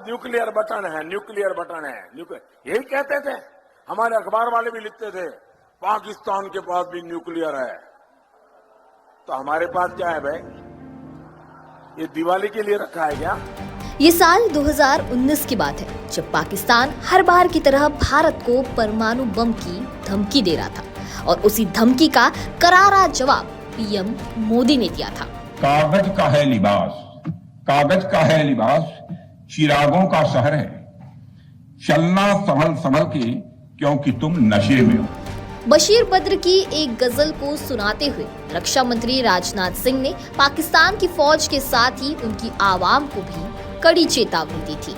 Nuclear button है, nuclear button है, यही कहते थे। हमारे अखबार वाले भी लिखते थे पाकिस्तान के पास भी न्यूक्लियर है। तो हमारे पास क्या है भाई? ये दिवाली के लिए रखा है क्या? ये साल 2019 की बात है, जब पाकिस्तान हर बार की तरह भारत को परमाणु बम की धमकी दे रहा था और उसी धमकी का करारा जवाब पीएम मोदी ने दिया था। कागज का है लिबास, कागज का है लिबास, चिरागों का शहर है, चलना संभल संभल के क्योंकि तुम नशे में हो। बशीर बद्र की एक गजल को सुनाते हुए रक्षा मंत्री राजनाथ सिंह ने पाकिस्तान की फौज के साथ ही उनकी आवाम को भी कड़ी चेतावनी दी थी।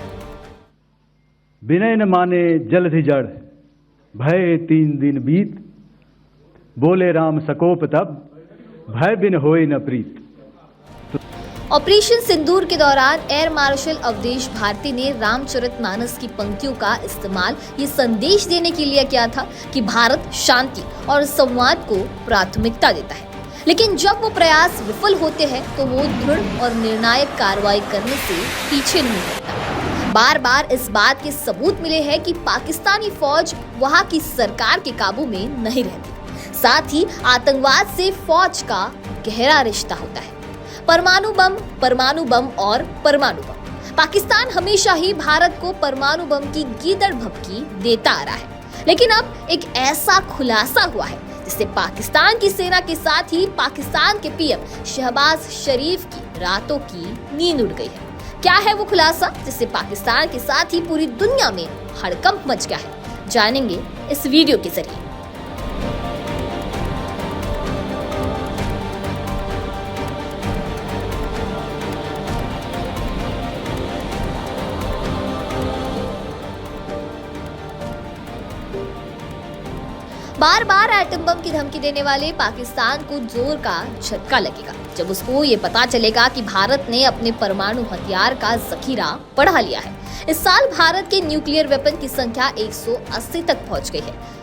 विनय न माने जल्द ही जड़, भय 3 दिन बीत, बोले राम सकोप तब, भय बिन होए न प्रीत। ऑपरेशन सिंदूर के दौरान एयर मार्शल अवधेश भारती ने रामचरितमानस की पंक्तियों का इस्तेमाल ये संदेश देने के लिए किया था कि भारत शांति और संवाद को प्राथमिकता देता है, लेकिन जब वो प्रयास विफल होते हैं तो वो दृढ़ और निर्णायक कार्रवाई करने से पीछे नहीं हटता। बार बार इस बात के सबूत मिले हैं कि पाकिस्तानी फौज वहाँ की सरकार के काबू में नहीं रहती। साथ ही आतंकवाद से फौज का गहरा रिश्ता होता है। परमाणु बम और परमाणु बम। पाकिस्तान हमेशा ही भारत को परमाणु बम की गीदड़ भभकी देता आ रहा है, लेकिन अब एक ऐसा खुलासा हुआ है जिससे पाकिस्तान की सेना के साथ ही पाकिस्तान के पीएम शहबाज शरीफ की रातों की नींद उड़ गई है। क्या है वो खुलासा जिससे पाकिस्तान के साथ ही पूरी दुनिया में हड़कंप मच गया है? जानेंगे इस वीडियो के जरिए। बार बार एटम बम की धमकी देने वाले पाकिस्तान को जोर का झटका लगेगा जब उसको ये पता चलेगा कि भारत ने अपने परमाणु हथियार का जखीरा बढ़ा लिया है। इस साल भारत के न्यूक्लियर वेपन की संख्या 180 तक पहुंच गई है।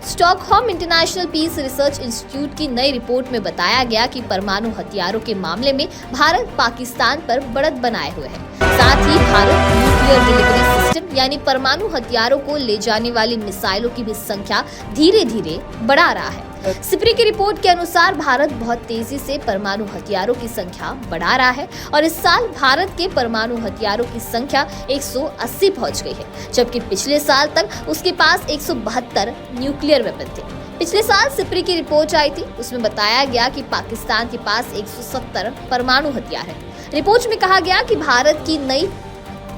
Stockholm International Peace Research Institute की नई रिपोर्ट में बताया गया कि परमाणु हथियारों के मामले में भारत पाकिस्तान पर बढ़त बनाए हुए है। साथ ही भारत न्यूक्लियर डिलीवरी सिस्टम यानी परमाणु हथियारों को ले जाने वाली मिसाइलों की भी संख्या धीरे धीरे बढ़ा रहा है। सिप्री की रिपोर्ट के अनुसार भारत बहुत तेजी से परमाणु हथियारों की संख्या बढ़ा रहा है और इस साल भारत के परमाणु हथियारों की संख्या 180 पहुंच गई है, जबकि पिछले साल तक उसके पास 172 न्यूक्लियर वेपन थे। पिछले साल सिप्री की रिपोर्ट आई थी, उसमें बताया गया कि पाकिस्तान के पास 170 परमाणु हथियार है। रिपोर्ट में कहा गया कि भारत की नई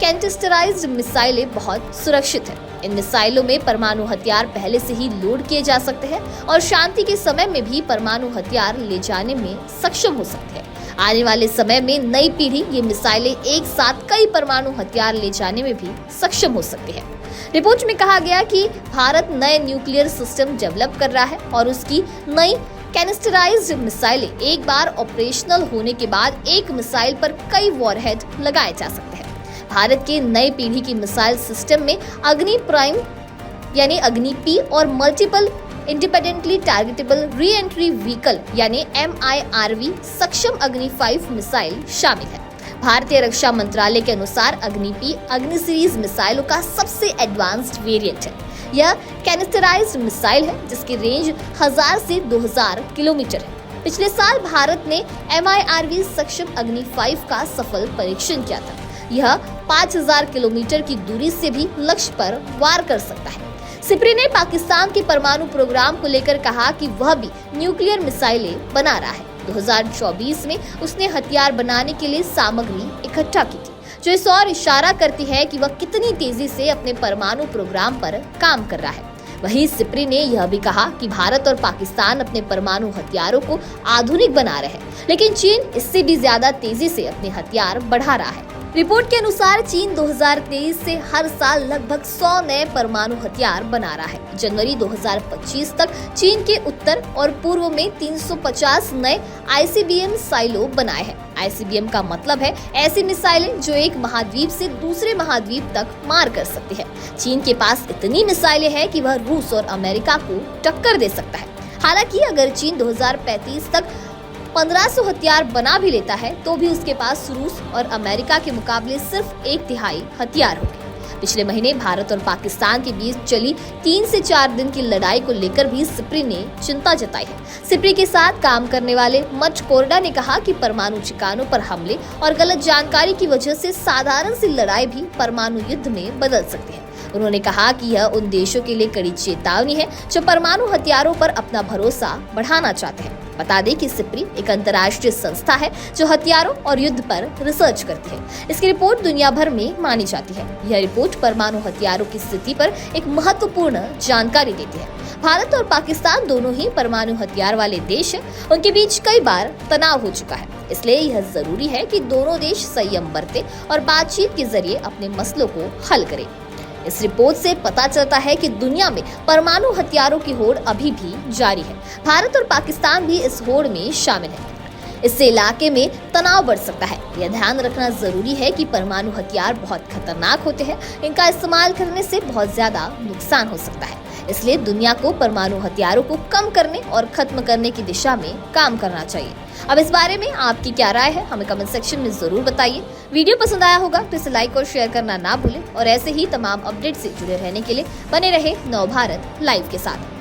कैंटिस्टराइज्ड मिसाइलें बहुत सुरक्षित है। इन मिसाइलों में परमाणु हथियार पहले से ही लोड किए जा सकते हैं और शांति के समय में भी परमाणु हथियार ले जाने में सक्षम हो सकते हैं। आने वाले समय में नई पीढ़ी ये मिसाइलें एक साथ कई परमाणु हथियार ले जाने में भी सक्षम हो सकती है। रिपोर्ट में कहा गया कि भारत नए न्यूक्लियर सिस्टम डेवलप कर रहा है और उसकी नई कैनिस्टराइज्ड मिसाइलें एक बार ऑपरेशनल होने के बाद एक मिसाइल पर कई वॉरहेड लगाए जा सकते हैं। भारत के नई पीढ़ी की मिसाइल सिस्टम में अग्नि प्राइम यानी अग्नि पी और multiple independently targetable re entry vehicle यानी MIRV सक्षम अग्नि 5 मिसाइल शामिल है। भारतीय रक्षा मंत्रालय के अनुसार अग्नि पी अग्नि सीरीज मिसाइलों का सबसे एडवांस्ड वेरिएंट है। यह कैनिस्टराइज्ड मिसाइल है जिसकी रेंज 1000 से 2000 किलोमीटर है। पिछले साल भारत ने MIRV सक्षम अग्नि 5 का सफल परीक्षण किया था। यह 5000 किलोमीटर की दूरी से भी लक्ष्य पर वार कर सकता है। सिप्री ने पाकिस्तान के परमाणु प्रोग्राम को लेकर कहा कि वह भी न्यूक्लियर मिसाइलें बना रहा है। 2024 में उसने हथियार बनाने के लिए सामग्री इकट्ठा की थी, जो इस ओर इशारा करती है कि वह कितनी तेजी से अपने परमाणु प्रोग्राम पर काम कर रहा है। वहीं सिप्री ने यह भी कहा कि भारत और पाकिस्तान अपने परमाणु हथियारों को आधुनिक बना रहे हैं, लेकिन चीन इससे भी ज्यादा तेजी से अपने हथियार बढ़ा रहा है। रिपोर्ट के अनुसार चीन 2023 से हर साल लगभग 100 नए परमाणु हथियार बना रहा है। जनवरी 2025 तक चीन के उत्तर और पूर्व में 350 नए ICBM साइलो बनाए हैं। ICBM का मतलब है ऐसी मिसाइलें जो एक महाद्वीप से दूसरे महाद्वीप तक मार कर सकती है। चीन के पास इतनी मिसाइलें हैं कि वह रूस और अमेरिका को टक्कर दे सकता है। हालांकि अगर चीन 2035 तक 1500 हथियार बना भी लेता है तो भी उसके पास रूस और अमेरिका के मुकाबले सिर्फ 1/3 हथियार होंगे। पिछले महीने भारत और पाकिस्तान के बीच चली 3 से 4 दिन की लड़ाई को लेकर भी सिप्री ने चिंता जताई है। सिप्री के साथ काम करने वाले मच कोरडा ने कहा कि परमाणु ठिकानों पर हमले और गलत जानकारी की वजह से साधारण सी लड़ाई भी परमाणु युद्ध में बदल सकती है। उन्होंने कहा कि यह उन देशों के लिए कड़ी चेतावनी है जो परमाणु हथियारों पर अपना भरोसा बढ़ाना चाहते हैं। बता दें कि सिप्री एक अंतर्राष्ट्रीय संस्था है जो हथियारों और युद्ध पर रिसर्च करती है। इसकी रिपोर्ट दुनिया भर में मानी जाती है। यह रिपोर्ट परमाणु हथियारों की स्थिति पर एक महत्वपूर्ण जानकारी देती है। भारत और पाकिस्तान दोनों ही परमाणु हथियार वाले देश हैं। उनके बीच कई बार तनाव हो चुका है, इसलिए यह जरूरी है कि दोनों देश संयम बरतें और बातचीत के जरिए अपने मसलों को हल करें। इस रिपोर्ट से पता चलता है कि दुनिया में परमाणु हथियारों की होड़ अभी भी जारी है। भारत और पाकिस्तान भी इस होड़ में शामिल है। इससे इलाके में तनाव बढ़ सकता है। यह ध्यान रखना जरूरी है कि परमाणु हथियार बहुत खतरनाक होते हैं। इनका इस्तेमाल करने से बहुत ज्यादा नुकसान हो सकता है। इसलिए दुनिया को परमाणु हथियारों को कम करने और खत्म करने की दिशा में काम करना चाहिए। अब इस बारे में आपकी क्या राय है, हमें कमेंट सेक्शन में जरूर बताइए। वीडियो पसंद आया होगा तो इसे लाइक और शेयर करना ना भूलें और ऐसे ही तमाम अपडेट से जुड़े रहने के लिए बने रहे नव भारत लाइव के साथ।